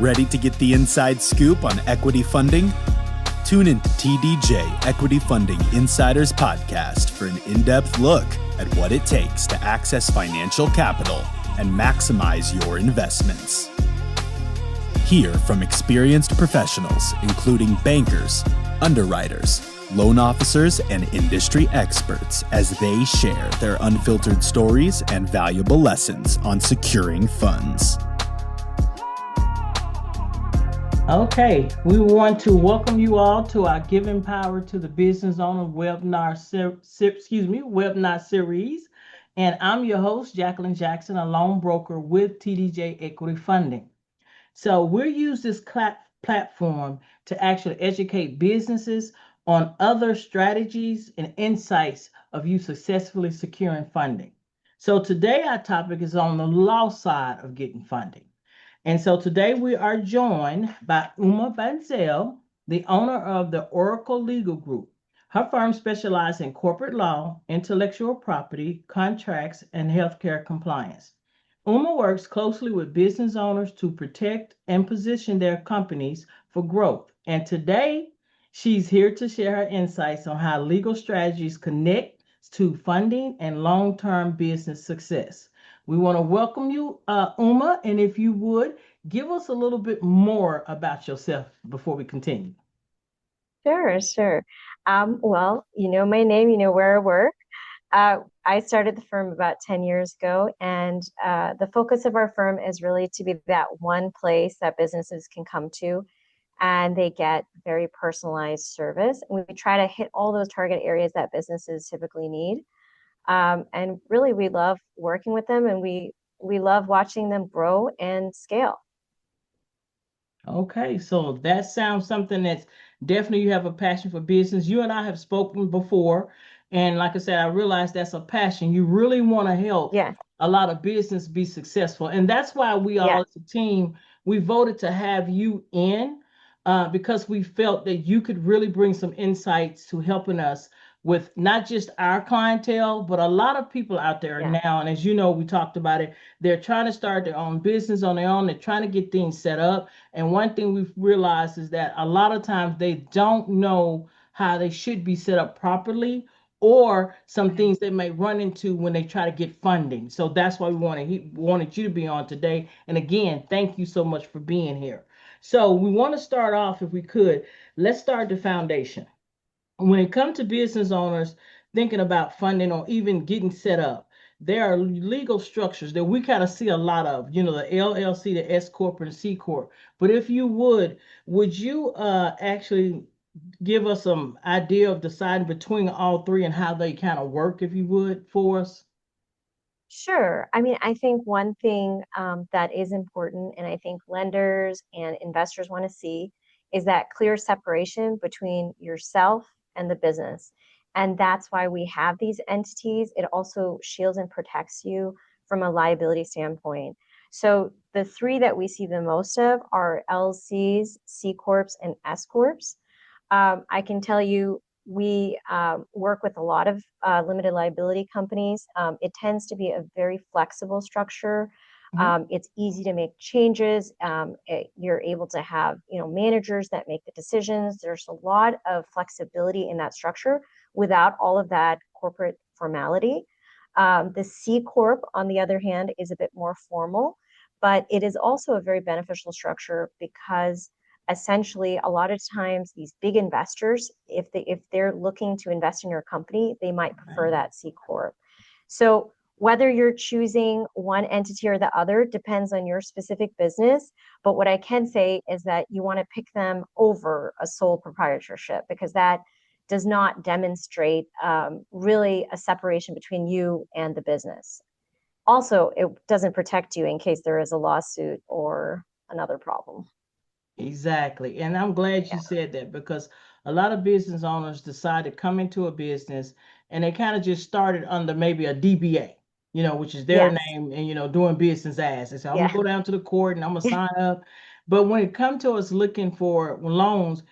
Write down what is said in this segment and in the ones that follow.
Ready to get the inside scoop on equity funding? Tune into TDJ Equity Funding Insiders Podcast for an in-depth look at what it takes to access financial capital and maximize your investments. Hear from experienced professionals, including bankers, underwriters, loan officers, and industry experts as they share their unfiltered stories and valuable lessons on securing funds. Okay, we want to welcome you all to our Giving Power to the Business Owner webinar series. And I'm your host, Jacquelyn Jackson, a loan broker with TDJ Equity Funding. So we'll use this platform to actually educate businesses on other strategies and insights of you successfully securing funding. So today our topic is on the law side of getting funding. And so today we are joined by Bansal, the owner of the Oracle Legal Group. Her firm specializes in corporate law, intellectual property, contracts, and healthcare compliance. Works closely with business owners to protect and position their companies for growth. And today, she's here to share her insights on how legal strategies connect to funding and long-term business success. We want to welcome you, and if you would, give us a little bit more about yourself before we continue. Sure. Well, you know my name, you know where I work. I started the firm about 10 years ago, and the focus of our firm is really to be that one place that businesses can come to, and they get very personalized service. And we try to hit all those target areas that businesses typically need. And really, we love working with them, and we love watching them grow and scale. Okay, so that sounds something that's definitely you have a passion for business. You and I have spoken before, and like I said, I realize that's a passion. You really want to help a lot of business be successful, and that's why we all as a team, we voted to have you in because we felt that you could really bring some insights to helping us with not just our clientele, but a lot of people out there now. And as you know, we talked about it, they're trying to start their own business on their own. They're trying to get things set up. And one thing we've realized is that a lot of times they don't know how they should be set up properly, or some things they may run into when they try to get funding. So that's why we wanted you to be on today. And again, thank you so much for being here. So we want to start off, if we could, let's start the foundation. When it comes to business owners thinking about funding or even getting set up, there are legal structures that we kind of see a lot of, the LLC, the S Corp, and C Corp. But if you would you actually give us some idea of deciding between all three and how they kind of work, if you would, for us? Sure. I mean, I think one thing that is important, and I think lenders and investors want to see, is that clear separation between yourself and the business. And that's why we have these entities. It also shields and protects you from a liability standpoint. So the three that we see the most of are LLCs, C Corps, and S Corps. I can tell you we work with a lot of limited liability companies. It tends to be a very flexible structure. It's easy to make changes. You're able to have, managers that make the decisions. There's a lot of flexibility in that structure without all of that corporate formality. The C Corp, on the other hand, is a bit more formal, but it is also a very beneficial structure because essentially a lot of times these big investors, if they're looking to invest in your company, they might prefer that C Corp. So whether you're choosing one entity or the other depends on your specific business. But what I can say is that you want to pick them over a sole proprietorship, because that does not demonstrate really a separation between you and the business. Also, it doesn't protect you in case there is a lawsuit or another problem. Exactly. And I'm glad you said that, because a lot of business owners decide to come into a business and they kind of just started under maybe a DBA, which is their name, and, doing business as. They say, I'm going to go down to the court and I'm going to sign up. But when it comes to us looking for loans,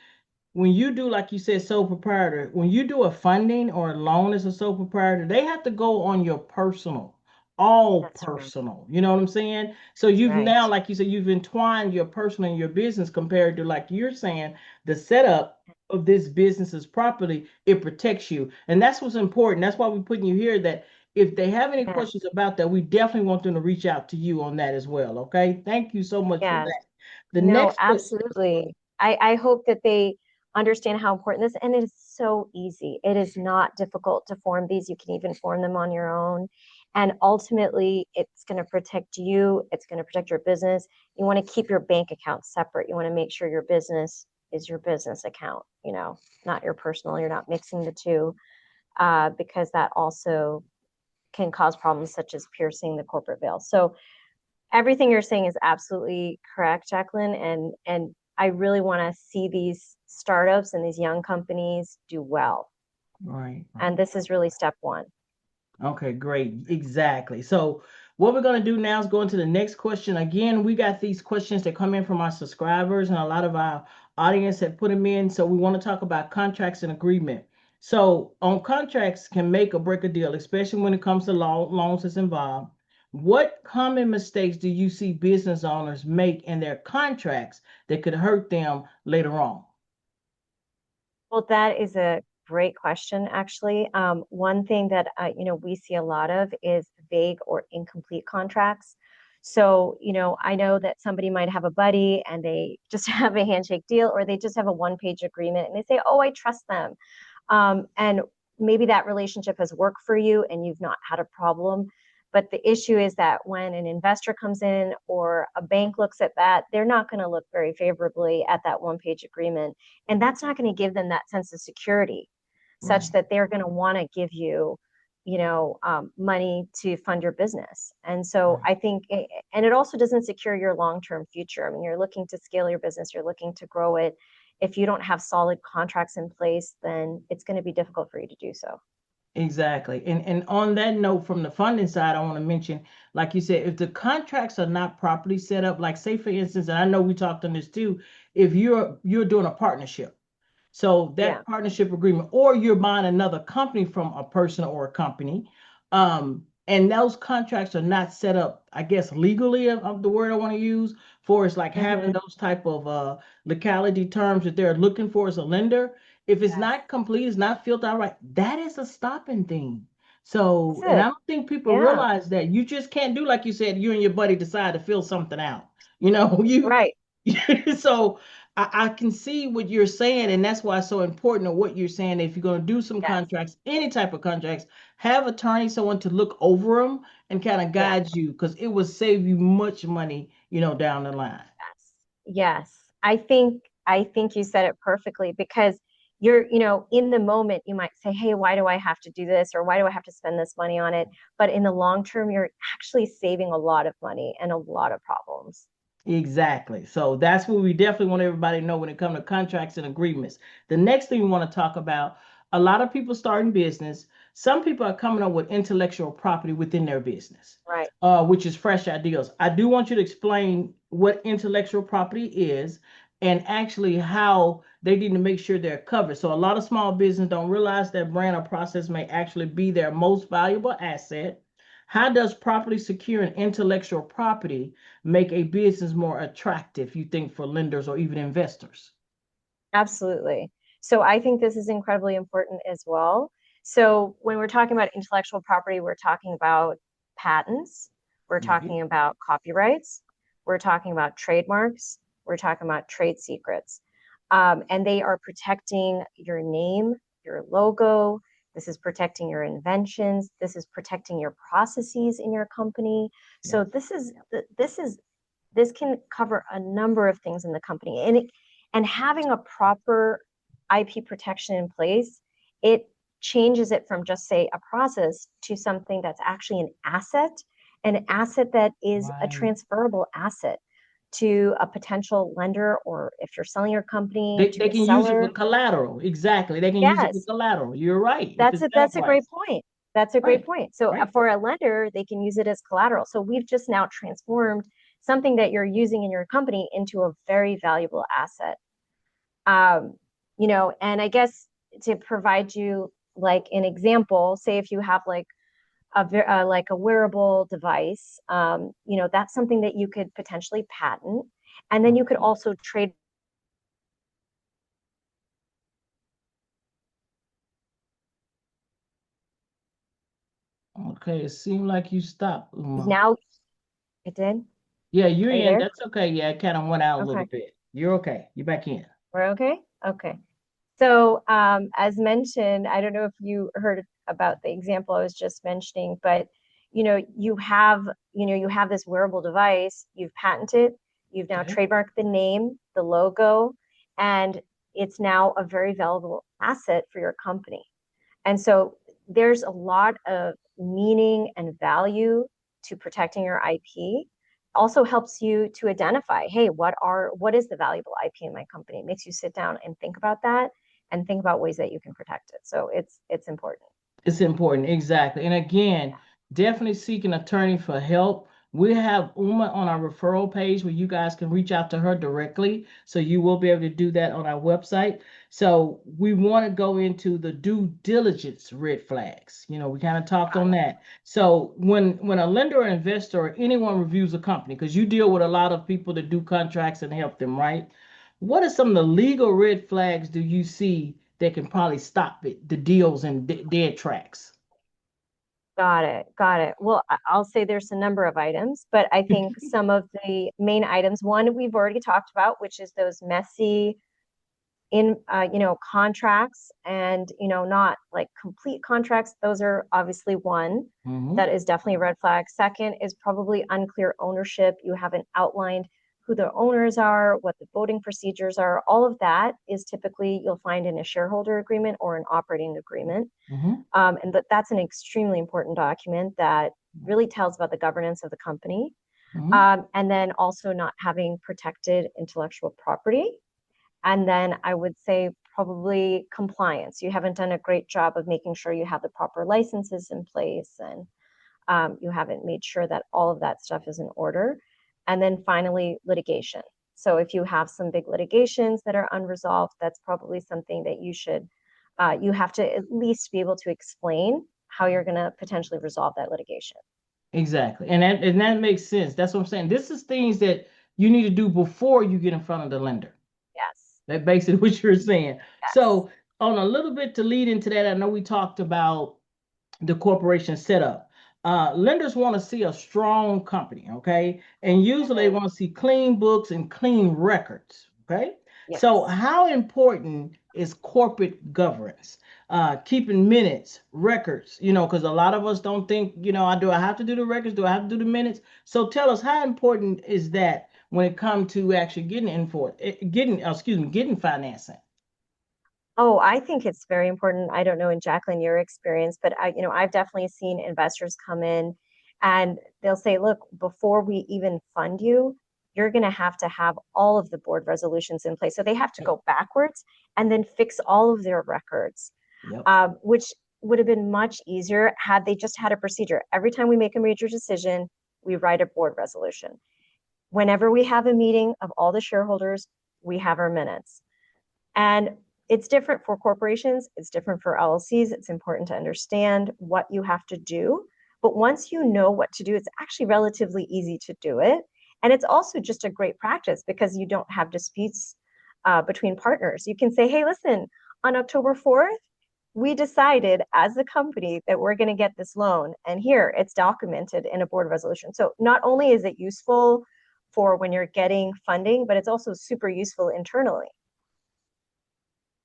when you do, like you said, sole proprietor, when you do a funding or a loan as a sole proprietor, they have to go on your personal all That's right. personal. You know what I'm saying? So you've Right. now, like you said, you've entwined your personal and your business compared to, like you're saying, the setup of this business's property, it protects you. And that's what's important. That's why we're putting you here, that if they have any Yes. questions about that, we definitely want them to reach out to you on that as well. Okay. Thank you so much for Yes. that. The No, next question. absolutely. I hope that they understand how important this, and it is so easy. It is not difficult to form these. You can even form them on your own. And ultimately, it's going to protect you. It's going to protect your business. You want to keep your bank account separate. You want to make sure your business is your business account, not your personal. You're not mixing the two, because that also can cause problems such as piercing the corporate veil. So everything you're saying is absolutely correct, Jacquelyn. And I really want to see these startups and these young companies do well. Right. And this is really step one. Okay, great. Exactly. So what we're going to do now is go into the next question. Again, we got these questions that come in from our subscribers, and a lot of our audience have put them in. So we want to talk about contracts and agreement. So on contracts can make or break a deal, especially when it comes to loans that's involved. What common mistakes do you see business owners make in their contracts that could hurt them later on? Well, that is a great question, actually. One thing that we see a lot of is vague or incomplete contracts. So, I know that somebody might have a buddy and they just have a handshake deal, or they just have a one-page agreement and they say, "Oh, I trust them." And maybe that relationship has worked for you and you've not had a problem. But the issue is that when an investor comes in or a bank looks at that, they're not going to look very favorably at that one-page agreement. And that's not going to give them that sense of security, such that they're going to want to give you, money to fund your business. And so I think, and it also doesn't secure your long-term future. I mean, you're looking to scale your business, you're looking to grow it. If you don't have solid contracts in place, then it's going to be difficult for you to do so. Exactly. And on that note, from the funding side, I want to mention, like you said, if the contracts are not properly set up, like say for instance, and I know we talked on this too, if you're doing a partnership. So Yeah. that partnership agreement, or you're buying another company from a person or a company, and those contracts are not set up, I guess, legally of the word I want to use, for it's like having Mm-hmm. those type of legality terms that they're looking for as a lender. If it's Yes. not complete, it's not filled out right, that is a stopping thing. So, That's and I it. don't think people Yeah. realize that you just can't do like you said, you and your buddy decide to fill something out. You know, you Right. so I can see what you're saying, and that's why it's so important of what you're saying. If you're going to do some Yes. contracts, any type of contracts, have attorney, someone to look over them and kind of Yes. guide you, because it will save you much money, down the line. Yes. Yes. I think you said it perfectly, because you're, in the moment you might say, "Hey, why do I have to do this?" or "Why do I have to spend this money on it?" But in the long term, you're actually saving a lot of money and a lot of problems. Exactly. So that's what we definitely want everybody to know when it comes to contracts and agreements. The next thing we want to talk about, a lot of people starting business, some people are coming up with intellectual property within their business, Right. which is fresh ideas. I do want you to explain what intellectual property is and actually how they need to make sure they're covered. So a lot of small business don't realize that brand or process may actually be their most valuable asset. How does properly securing intellectual property make a business more attractive, you think, for lenders or even investors? Absolutely. So I think this is incredibly important as well. So when we're talking about intellectual property, we're talking about patents, we're Right. talking about copyrights, we're talking about trademarks, we're talking about trade secrets. And they are protecting your name, your logo. This is protecting your inventions. This is protecting your processes in your company. So Yes. this can cover a number of things in the company, and having a proper IP protection in place, it changes it from just say a process to something that's actually an asset that is a Right. transferable asset to a potential lender, or if you're selling your company They to a can use it for seller. collateral. Exactly. They can use it for Yes, collateral. You're right. If that's it's a set up that's a right. great point. That's a great Right. point. So Right. for a lender, they can use it as collateral. So we've just now transformed something that you're using in your company into a very valuable asset. um, and I guess to provide you like an example, say if you have like like a wearable device, that's something that you could potentially patent. And then you could also trade. Okay, it seemed like you stopped, Uma. Now it did. Yeah, you're Are you in. there? That's okay. Yeah, it kind of went out a little Okay, bit. You're okay. You're back in. we're okay. Okay. So, as mentioned, I don't know if you heard about the example I was just mentioning, but you have this wearable device, you've patented, you've now Okay. trademarked the name, the logo, and it's now a very valuable asset for your company. And so there's a lot of meaning and value to protecting your IP. Also helps you to identify, hey, what is the valuable IP in my company? It makes you sit down and think about that and think about ways that you can protect it. So it's important. It's important, exactly. And again, definitely seek an attorney for help. We have Uma on our referral page where you guys can reach out to her directly. So you will be able to do that on our website. So we want to go into the due diligence red flags. We kind of talked on that. So when a lender or investor or anyone reviews a company, because you deal with a lot of people that do contracts and help them, right? What are some of the legal red flags do you see that can probably stop the deals in dead tracks? Got it. Got it. Well, I'll say there's a number of items, but I think some of the main items, one we've already talked about, which is those messy contracts and, not like complete contracts. Those are obviously one that is definitely a red flag. Second is probably unclear ownership. You haven't outlined who the owners are, what the voting procedures are. All of that is typically you'll find in a shareholder agreement or an operating agreement. And that's an extremely important document that really tells about the governance of the company. And then also not having protected intellectual property. And then I would say probably compliance. You haven't done a great job of making sure you have the proper licenses in place, and you haven't made sure that all of that stuff is in order. And then finally, litigation. So if you have some big litigations that are unresolved, that's probably something that you have to at least be able to explain how you're going to potentially resolve that litigation. Exactly. And that makes sense. That's what I'm saying. This is things that you need to do before you get in front of the lender. Yes. That basically what you're saying. Yes. So on a little bit to lead into that, I know we talked about the corporation setup. Lenders want to see a strong company, okay? And usually they want to see clean books and clean records, okay? Yes. So how important is corporate governance? Keeping minutes, records, because a lot of us don't think, do I have to do the records? Do I have to do the minutes? So tell us, how important is that when it comes to actually getting financing? Oh, I think it's very important. I don't know in Jacquelyn your experience, but I've definitely seen investors come in and they'll say, look, before we even fund you, you're going to have all of the board resolutions in place. So they have to go backwards and then fix all of their records, which would have been much easier had they just had a procedure. Every time we make a major decision, we write a board resolution. Whenever we have a meeting of all the shareholders, we have our minutes. And it's different for corporations. It's different for LLCs. It's important to understand what you have to do. But once you know what to do, it's actually relatively easy to do it. And it's also just a great practice because you don't have disputes between partners. You can say, hey, listen, on October 4th, we decided as a company that we're going to get this loan. And here it's documented in a board resolution. So not only is it useful for when you're getting funding, but it's also super useful internally.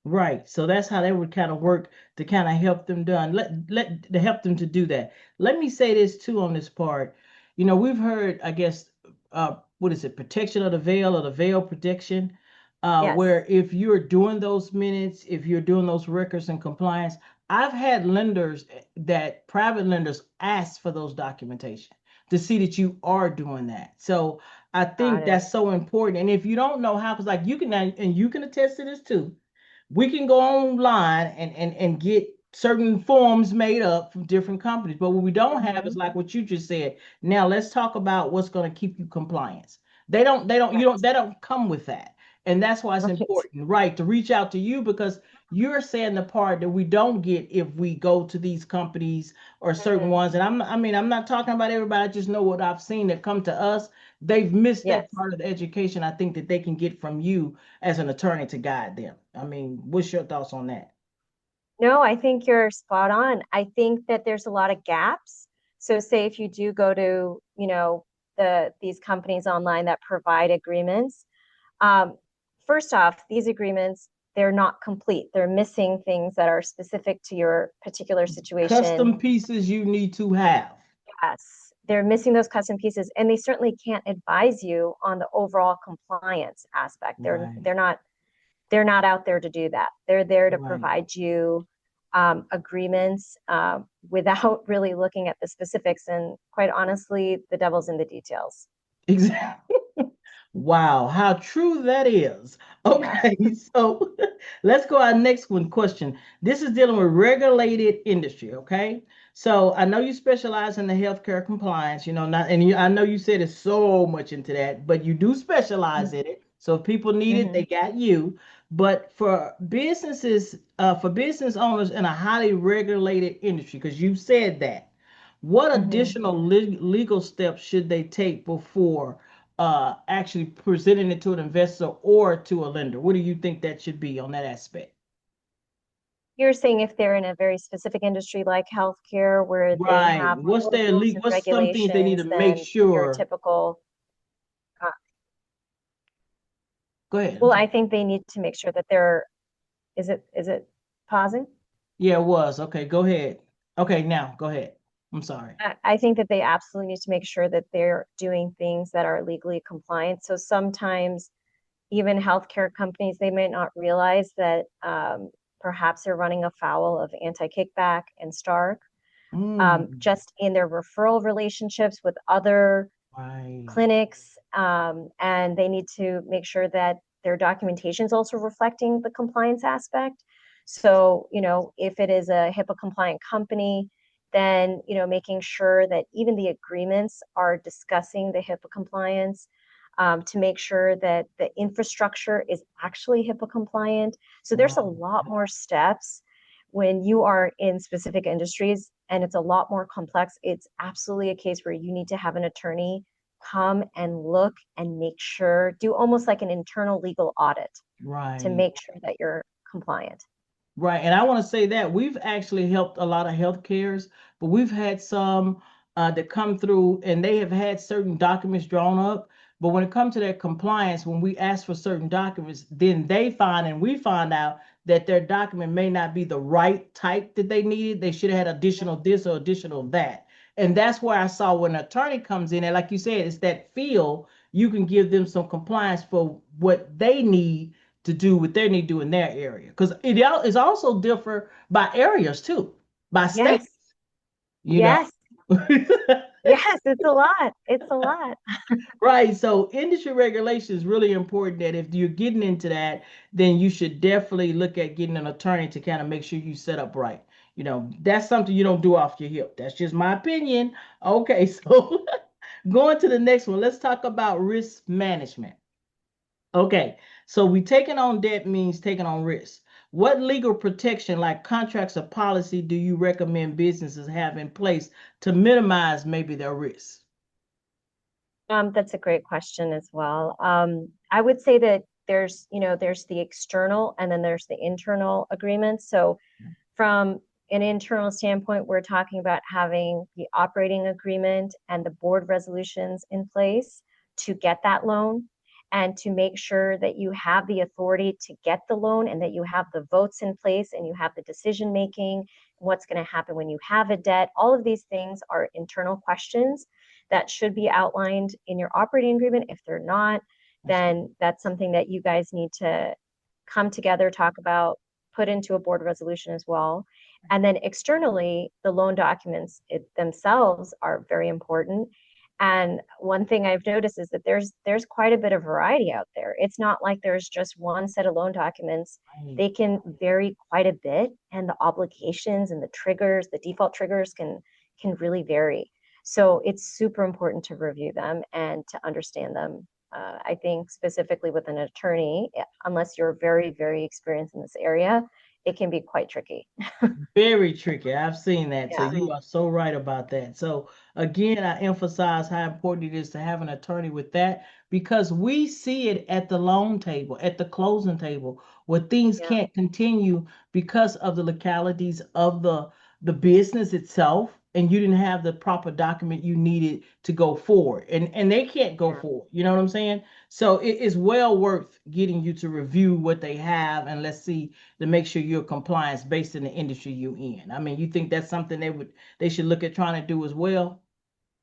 Right. So that's how they would kind of work to kind of help them to help them to do that. Let me say this too on this part. We've heard, I guess, what is it, protection of the veil or the veil protection, Yes. where if you're doing those minutes, if you're doing those records and compliance, I've had private lenders ask for those documentation to see that you are doing that. So I think that's so important. And if you don't know how, because like you can, and you can attest to this too, we can go online and get certain forms made up from different companies. But what we don't have is like what you just said. Now let's talk about what's going to keep you compliance. They don't come with that. And that's why it's important, right, to reach out to you, because you're saying the part that we don't get if we go to these companies or certain ones. And I'm not talking about everybody. I just know what I've seen that come to us. They've missed that part of the education, I think, that they can get from you as an attorney to guide them. I mean, what's your thoughts on that? No, I think you're spot on. I think that there's a lot of gaps. So say if you do go to, these companies online that provide agreements, first off, these agreements, they're not complete. They're missing things that are specific to your particular situation. Custom pieces you need to have. Yes, they're missing those custom pieces, and they certainly can't advise you on the overall compliance aspect. They're not out there to do that. They're there to provide you agreements without really looking at the specifics. And quite honestly, the devil's in the details. Exactly. Wow, how true that is. Okay, so let's go our next question. This is dealing with regulated industry, okay? So I know you specialize in the healthcare compliance, I know you said it's so much into that, but you do specialize in it. So if people need it, they got you. But for business owners in a highly regulated industry, because you said that, what additional legal steps should they take before actually presenting it to an investor or to a lender? What do you think that should be on that aspect? You're saying if they're in a very specific industry like healthcare, where they have what's their legal, what's some things they need to make sure? Your typical. Go ahead. Well, I think they need to make sure that they're. Is it pausing? Yeah, it was. Okay, go ahead. Okay, now go ahead. I'm sorry. I think that they absolutely need to make sure that they're doing things that are legally compliant. So sometimes even healthcare companies, they may not realize that perhaps they're running afoul of anti-kickback and Stark, just in their referral relationships with other clinics. And they need to make sure that their documentation is also reflecting the compliance aspect. So, if it is a HIPAA compliant company, then, making sure that even the agreements are discussing the HIPAA compliance, to make sure that the infrastructure is actually HIPAA compliant. So there's a lot more steps when you are in specific industries, and it's a lot more complex. It's absolutely a case where you need to have an attorney come and look and make sure, do almost like an internal legal audit to make sure that you're compliant. Right. And I want to say that we've actually helped a lot of healthcares, but we've had some that come through and they have had certain documents drawn up. But when it comes to their compliance, when we ask for certain documents, then they find and we find out that their document may not be the right type that they needed. They should have had additional this or additional that. And that's where I saw when an attorney comes in, and like you said, it's that feel you can give them some compliance for what they need to do what they need to do in their area. Because it is also different by areas too, by states. Yes. Yes, it's a lot. It's a lot. Right. So industry regulation is really important that if you're getting into that, then you should definitely look at getting an attorney to kind of make sure you set up right. That's something you don't do off your hip. That's just my opinion. Okay, so going to the next one, let's talk about risk management. Okay, so we taking on debt means taking on risk. What legal protection, like contracts or policy, do you recommend businesses have in place to minimize maybe their risks? That's a great question as well. I would say that there's the external and then there's the internal agreements. So from an internal standpoint, we're talking about having the operating agreement and the board resolutions in place to get that loan and to make sure that you have the authority to get the loan and that you have the votes in place and you have the decision making, what's going to happen when you have a debt. All of these things are internal questions that should be outlined in your operating agreement. If they're not, then that's something that you guys need to come together, talk about, put into a board resolution as well. And then externally, the loan documents themselves are very important. And one thing I've noticed is that there's quite a bit of variety out there. It's not like there's just one set of loan documents. They can vary quite a bit, and the obligations and the triggers, the default triggers can really vary. So it's super important to review them and to understand them I think specifically with an attorney, unless you're very, very experienced in this area, it can be quite tricky. Very tricky. I've seen that. So Yeah. you are so right about that. So again, I emphasize how important it is to have an attorney with that, because we see it at the loan table, at the closing table, where things Yeah. can't continue because of the legalities of the business itself, and you didn't have the proper document you needed to go forward. And they can't go Yeah. forward. You know what I'm saying? So it is well worth getting you to review what they have, and let's see, to make sure you're compliant based in the industry you're in. I mean, you think that's something they should look at trying to do as well?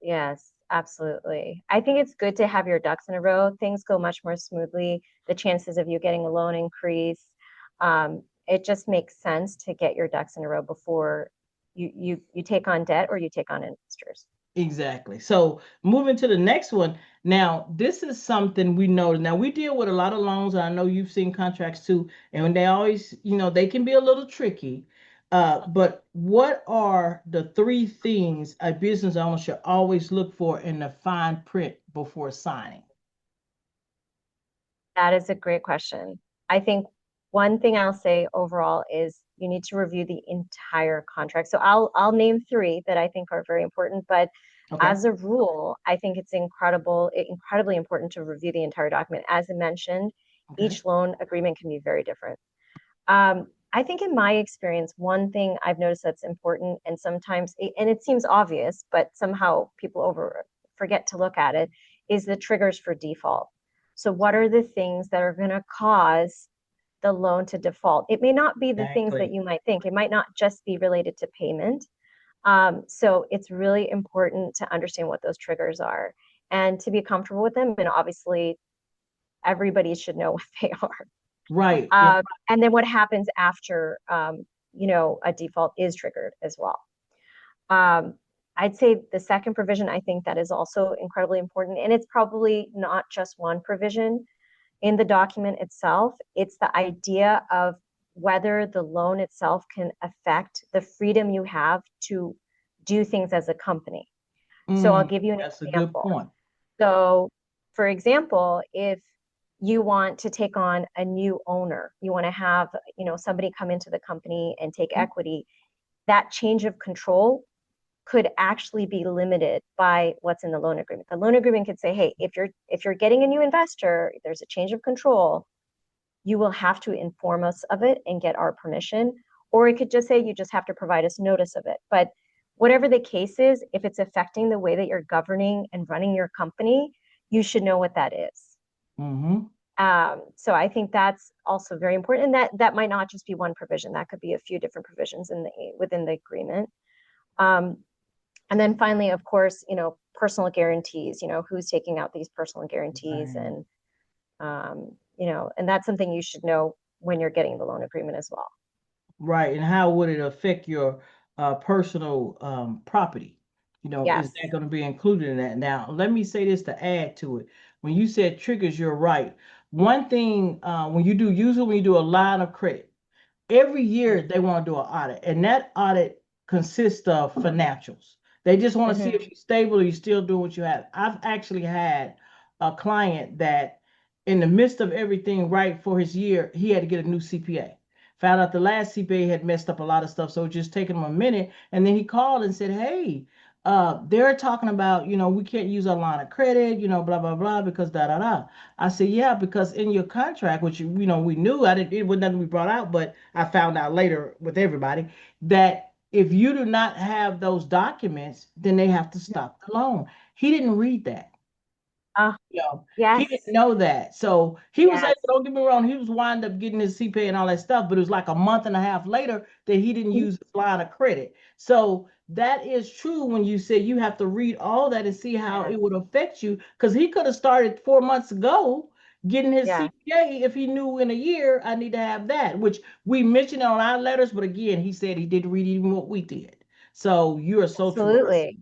Yes, absolutely. I think it's good to have your ducks in a row. Things go much more smoothly. The chances of you getting a loan increase. It just makes sense to get your ducks in a row before you take on debt or you take on investors. Exactly. So moving to the next one. Now, this is something we know. Now, we deal with a lot of loans, and I know you've seen contracts too, and they always, they can be a little tricky. But what are the three things a business owner should always look for in the fine print before signing? That is a great question. I think one thing I'll say overall is you need to review the entire contract. So I'll name three that I think are very important, but Okay. as a rule, I think it's incredibly important to review the entire document. As I mentioned, Okay. each loan agreement can be very different. I think in my experience, one thing I've noticed that's important, and sometimes, and it seems obvious, but somehow people forget to look at it, is the triggers for default. So what are the things that are going to cause the loan to default? It may not be the things that you might think. It might not just be related to payment. So it's really important to understand what those triggers are and to be comfortable with them. And obviously, everybody should know what they are. Right. And then what happens after, a default is triggered as well. I'd say the second provision, I think that is also incredibly important. And it's probably not just one provision in the document itself. It's the idea of whether the loan itself can affect the freedom you have to do things as a company. So I'll give you an example. That's a good point. So, for example, if you want to take on a new owner, you want to have, somebody come into the company and take equity, that change of control could actually be limited by what's in the loan agreement. The loan agreement could say, hey, if you're getting a new investor, there's a change of control, you will have to inform us of it and get our permission. Or it could just say you just have to provide us notice of it. But whatever the case is, if it's affecting the way that you're governing and running your company, you should know what that is. Mm-hmm. So I think that's also very important. And that might not just be one provision. That could be a few different provisions within the agreement. And then finally, of course, personal guarantees, who's taking out these personal guarantees. Right. And that's something you should know when you're getting the loan agreement as well. Right. And how would it affect your personal property? Yes. Is that going to be included in that? Now, let me say this to add to it. When you said triggers, you're right. One thing, when you do a line of credit, every year they want to do an audit, and that audit consists of financials. They just want to see if you're stable or you're still doing what you have. I've actually had a client that in the midst of everything right for his year, he had to get a new CPA. Found out the last CPA had messed up a lot of stuff, so it just taking him a minute. And then he called and said, hey, they're talking about, we can't use our line of credit, blah, blah, blah, because da, da, da. I said, yeah, because in your contract, which, we knew, it wasn't nothing we brought out, but I found out later with everybody that if you do not have those documents, then they have to stop the loan. He didn't read that. Yes. He didn't know that. So he was able, don't get me wrong, he was wind up getting his CPA and all that stuff, but it was like a month and a half later that he didn't use his line of credit. So that is true when you say you have to read all that and see how it would affect you, because he could have started 4 months ago getting his CPA if he knew in a year I need to have that, which we mentioned on our letters, but again, he said he didn't read even what we did. So you are so true.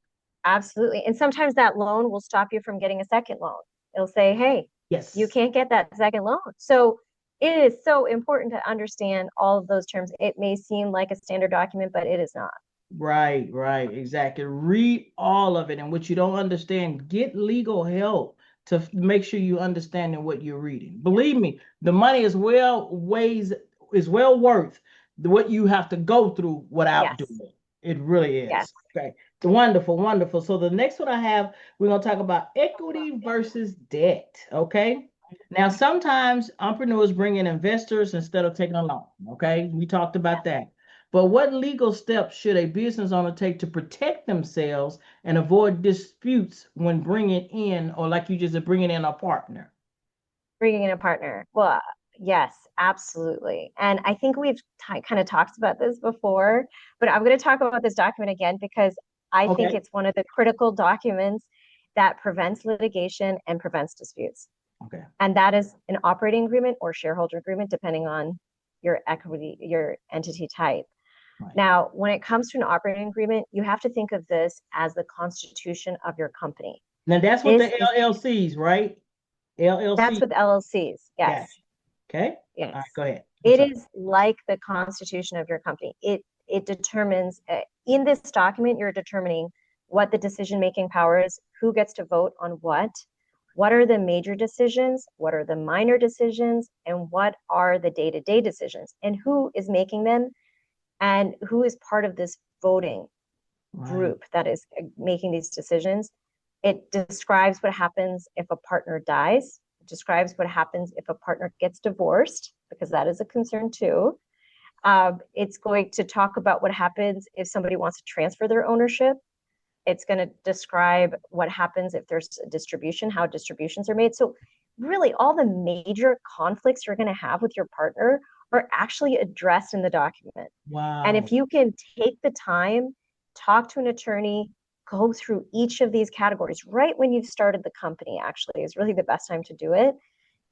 Absolutely. And sometimes that loan will stop you from getting a second loan. It'll say, hey, yes, you can't get that second loan. So it is so important to understand all of those terms. It may seem like a standard document, but it is not. Right, exactly. Read all of it. And what you don't understand, get legal help. to make sure you understanding what you're reading. Believe me, the money is well worth what you have to go through without doing it. It really is. Yes. Okay. Wonderful, wonderful. So the next one I have, we're going to talk about equity versus debt. Okay. Now, sometimes entrepreneurs bring in investors instead of taking a loan. Okay. We talked about that. But what legal steps should a business owner take to protect themselves and avoid disputes when bringing in, or like you just said, bringing in a partner? Bringing in a partner. Well, yes, absolutely. And I think we've kind of talked about this before, but I'm going to talk about this document again because I think it's one of the critical documents that prevents litigation and prevents disputes. Okay. And that is an operating agreement or shareholder agreement, depending on your equity, your entity type. Right. Now, when it comes to an operating agreement, you have to think of this as the constitution of your company. Now, that's what the LLCs, right? LLC. That's with LLCs. Yes. Okay. Yes. All right, go ahead. It is like the constitution of your company. It determines in this document, you're determining what the decision-making power is, who gets to vote on what are the major decisions, what are the minor decisions, and what are the day-to-day decisions, and who is making them, and who is part of this voting group that is making these decisions. It describes what happens if a partner dies. It describes what happens if a partner gets divorced, because that is a concern too. It's going to talk about what happens if somebody wants to transfer their ownership. It's going to describe what happens if there's a distribution, how distributions are made. So really all the major conflicts you're going to have with your partner are actually addressed in the document. Wow. And if you can take the time, talk to an attorney, go through each of these categories right when you've started the company, actually is really the best time to do it,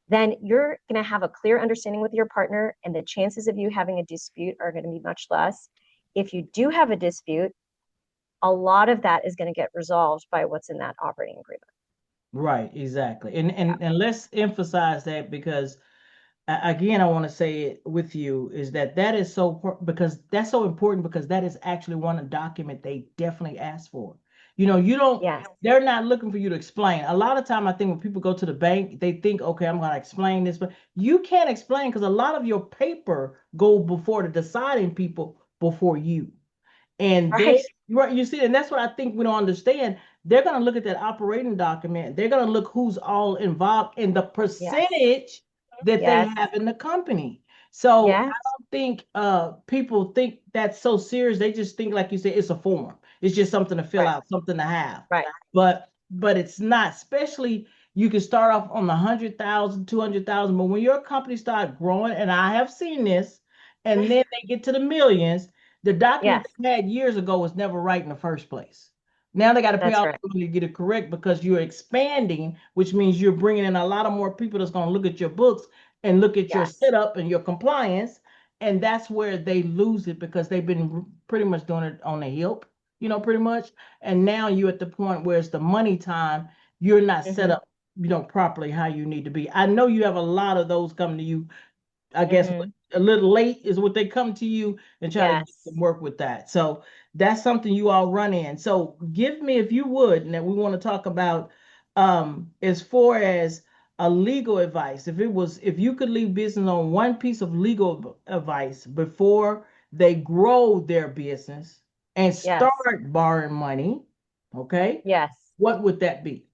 then you're going to have a clear understanding with your partner, and the chances of you having a dispute are going to be much less. If you do have a dispute, a lot of that is going to get resolved by what's in that operating agreement. Right, exactly. And let's emphasize that, because again, I want to say it with you is that is so, because that's so important, because that is actually one document they definitely ask for. You know, you don't, they're not looking for you to explain. A lot of time, I think when people go to the bank, they think, okay, I'm going to explain this, but you can't explain, because a lot of your paper go before the deciding people before you. And you see, and that's what I think we don't understand. They're going to look at that operating document. They're going to look who's all involved in the percentage that they have in the company. So I don't think people think that's so serious. They just think, like you said, it's a form. It's just something to fill out, something to have. Right. But it's not. Especially, you can start off on 100,000, 200,000, but when your company starts growing, and I have seen this, and then they get to the millions, the document they had years ago was never right in the first place. Now they got to pay off to get it correct, because you're expanding, which means you're bringing in a lot of more people that's going to look at your books and look at your setup and your compliance. And that's where they lose it, because they've been pretty much doing it on the hip, you know, pretty much. And now you're at the point where it's the money time. You're not set up, you know, properly how you need to be. I know you have a lot of those coming to you. I guess a little late is what they come to you and try to work with that. So that's something you all run in. So give me, if you would, and that we want to talk about as far as a legal advice. If you could leave business on one piece of legal advice before they grow their business and start borrowing money, okay? Yes. What would that be?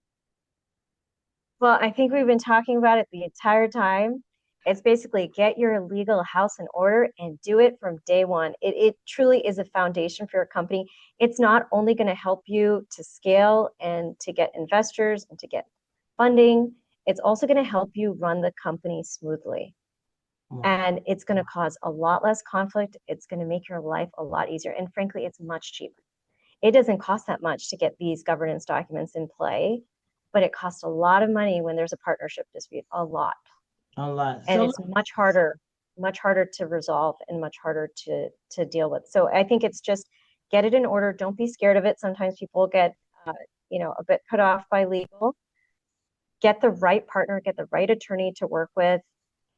Well, I think we've been talking about it the entire time. It's basically get your legal house in order and do it from day one. It truly is a foundation for your company. It's not only going to help you to scale and to get investors and to get funding, it's also going to help you run the company smoothly. And it's going to cause a lot less conflict. It's going to make your life a lot easier. And frankly, it's much cheaper. It doesn't cost that much to get these governance documents in play, but it costs a lot of money when there's a partnership dispute, a lot. And it's much harder to resolve and much harder to deal with. So I think it's just get it in order. Don't be scared of it. Sometimes people get, a bit put off by legal. Get the right partner, get the right attorney to work with,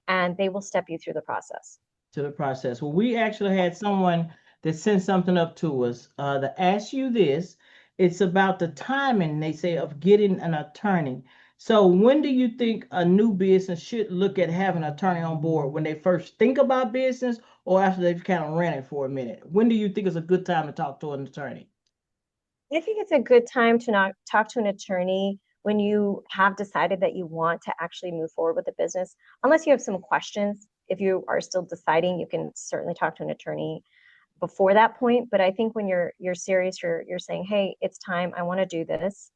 and they will step you through the process. Well, we actually had someone that sent something up to us that asked you this. It's about the timing, they say, of getting an attorney. So when do you think a new business should look at having an attorney on board? When they first think about business or after they've kind of ran it for a minute? When do you think is a good time to talk to an attorney? I think it's a good time to not talk to an attorney when you have decided that you want to actually move forward with the business. Unless you have some questions, if you are still deciding, you can certainly talk to an attorney before that point. But I think when you're serious, you're saying, hey, it's time, I want to do this.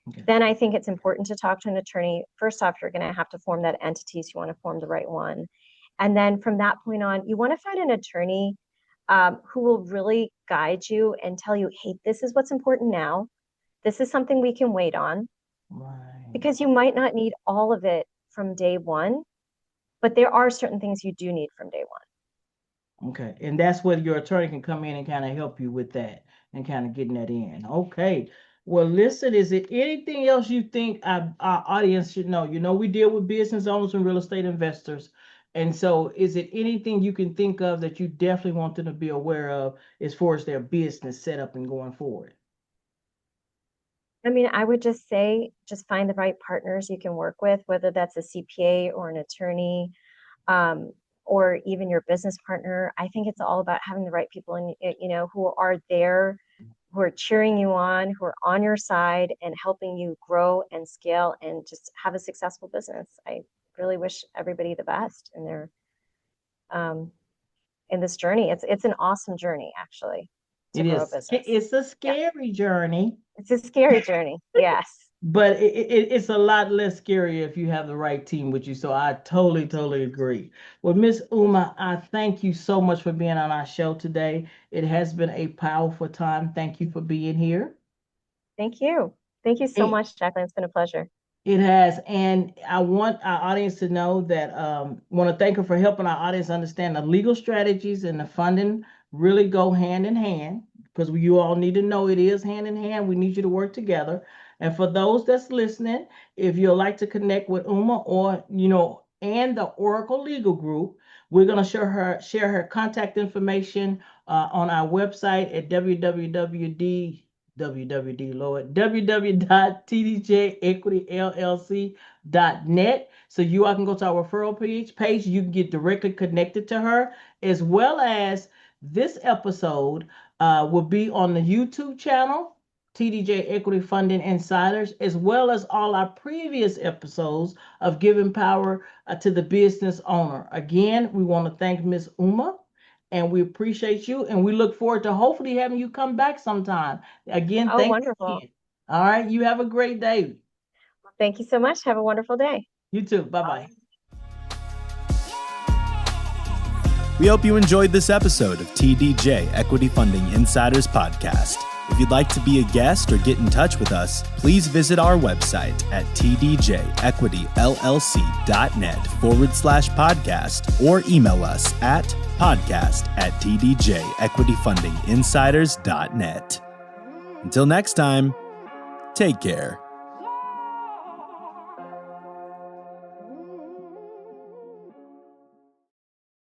Okay. Then I think it's important to talk to an attorney. First off, you're going to have to form that entity, so you want to form the right one. And then from that point on, you want to find an attorney who will really guide you and tell you, hey, this is what's important now. This is something we can wait on. Right. Because you might not need all of it from day one, but there are certain things you do need from day one. Okay. And that's where your attorney can come in and kind of help you with that and kind of getting that in. Okay. Well, listen, is there anything else you think our audience should know? You know, we deal with business owners and real estate investors. And so is it anything you can think of that you definitely want them to be aware of as far as their business setup and going forward? I mean, I would just say, just find the right partners you can work with, whether that's a CPA or an attorney, or even your business partner. I think it's all about having the right people in, you know, who are there, who are cheering you on, who are on your side and helping you grow and scale and just have a successful business. I really wish everybody the best in their in this journey. It's an awesome journey, actually, to grow a business. It's a scary journey. It's a scary journey, yes. But it's a lot less scary if you have the right team with you. So I totally agree. Well, Miss Uma, I thank you so much for being on our show today. It has been a powerful time. Thank you for being here. Thank you. Thank you so much, Jacquelyn. It's been a pleasure. It has. And I want our audience to know that want to thank her for helping our audience understand the legal strategies and the funding really go hand in hand, because you all need to know it is hand in hand. We need you to work together. And for those that's listening, if you'd like to connect with Uma or, you know, and the Oracle Legal Group, we're going to share her contact information on our website at www.tdjequityllc.net. So you all can go to our referral page. You can get directly connected to her, as well as this episode will be on the YouTube channel, TDJ Equity Funding Insiders, as well as all our previous episodes of giving power to the business owner. Again, we want to thank Ms. Uma, and we appreciate you, and we look forward to hopefully having you come back sometime. Again, thank wonderful. you. All right, you have a great day. Thank you so much. Have a wonderful day. You too. Bye-bye. We hope you enjoyed this episode of TDJ Equity Funding Insiders Podcast. If you'd like to be a guest or get in touch with us, please visit our website at tdjequityllc.net/podcast or email us at podcast@tdjequityfundinginsiders.net. Until next time, take care.